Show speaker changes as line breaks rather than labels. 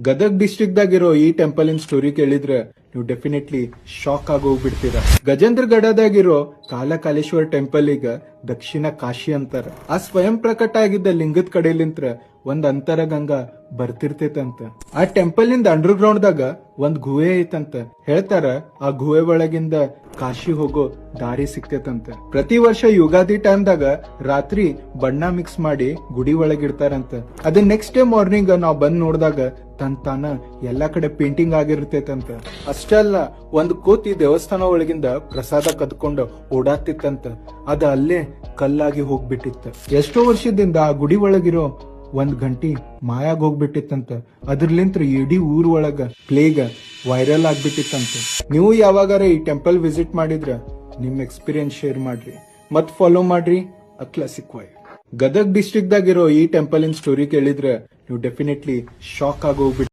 Gadag district ದಾಗಿರೋ ಈ temple ಇನ್ story ಕೇಳಿದ್ರೆ ನೀವು ಡೆಫಿನೆಟ್ಲಿ ಶಾಕ್ ಆಗಿ ಹೋಗ್ಬಿಡ್ತೀರಾ. ಗಜೇಂದ್ರಗಢದಾಗಿರೋ ಕಾಲಕಾಲೇಶ್ವರ ಟೆಂಪಲ್ ಈಗ ದಕ್ಷಿಣ ಕಾಶಿ ಅಂತಾರ. ಆ ಸ್ವಯಂ ಪ್ರಕಟ ಆಗಿದ್ದ ಲಿಂಗದ ಕಡೆಲಿಂತ್ರ ಒಂದ್ ಅಂತರ ಗಂಗಾ ಬರ್ತಿರ್ತೈತಂತ. ಆ ಟೆಂಪಲ್ ಇಂದ ಅಂಡರ್ ಗ್ರೌಂಡ್ ದಾಗ ಒಂದ್ ಗುಹೆ ಐತಂತ. ಹೇಳ್ತಾರ ಆ ಗುಹೆ ಒಳಗಿಂದ ಕಾಶಿ ಹೋಗೋ ದಾರಿ ಸಿಕ್ತೈತಂತ. ಪ್ರತಿ ವರ್ಷ ಯುಗಾದಿ ಟೈಮ್ ದಾಗ ರಾತ್ರಿ ಬಣ್ಣ ಮಿಕ್ಸ್ ಮಾಡಿ ಗುಡಿ ಒಳಗಿಡ್ತಾರಂತ. ಅದ ನೆಕ್ಸ್ಟ್ ಡೇ ಮಾರ್ನಿಂಗ್ ನಾವ್ ಬಂದ್ ನೋಡಿದಾಗ ತಾನ ಎಲ್ಲಾ ಕಡೆ ಪೇಂಟಿಂಗ್ ಆಗಿರ್ತೈತಂತ. ಅಷ್ಟೇ ಅಲ್ಲ, ಒಂದ್ ಕೋತಿ ದೇವಸ್ಥಾನ ಒಳಗಿಂದ ಪ್ರಸಾದ ಕದ್ಕೊಂಡು ಓಡಾಡ್ತಿತ್ತಂತ. ಅದ ಅಲ್ಲೇ ಕಲ್ಲಾಗಿ ಹೋಗ್ಬಿಟ್ಟಿತ್ತ. ಎಷ್ಟೋ ವರ್ಷದಿಂದ ಆ ಗುಡಿ ಒಳಗಿರೋ ಒಂದ್ ಗಂಟಿ ಮಾಯಾಗ ಹೋಗ್ಬಿಟ್ಟಿತ್ತಂತ. ಅದ್ರಲಿಂತ್ರ ಇಡೀ ಊರ್ ಒಳಗ ಪ್ಲೇಗ್ ವೈರಲ್ ಆಗ್ಬಿಟ್ಟಿತ್ತಂತ. ನೀವು ಯಾವಾಗಾರ ಈ ಟೆಂಪಲ್ ವಿಸಿಟ್ ಮಾಡಿದ್ರ ನಿಮ್ ಎಕ್ಸ್ಪೀರಿಯನ್ಸ್ ಶೇರ್ ಮಾಡ್ರಿ ಮತ್ ಫಾಲೋ ಮಾಡ್ರಿ ಅ ಕ್ಲಾಸಿಕ್ ವೈ. ಗದಗ್ ಡಿಸ್ಟ್ರಿಕ್ಟ್ ದಾಗಿರೋ ಈ ಟೆಂಪಲ್ ಇನ್ ಸ್ಟೋರಿ ಕೇಳಿದ್ರೆ ನೀವು ಡೆಫಿನೆಟ್ಲಿ ಶಾಕ್ ಆಗಿ ಹೋಗ್ಬಿಟ್ಟು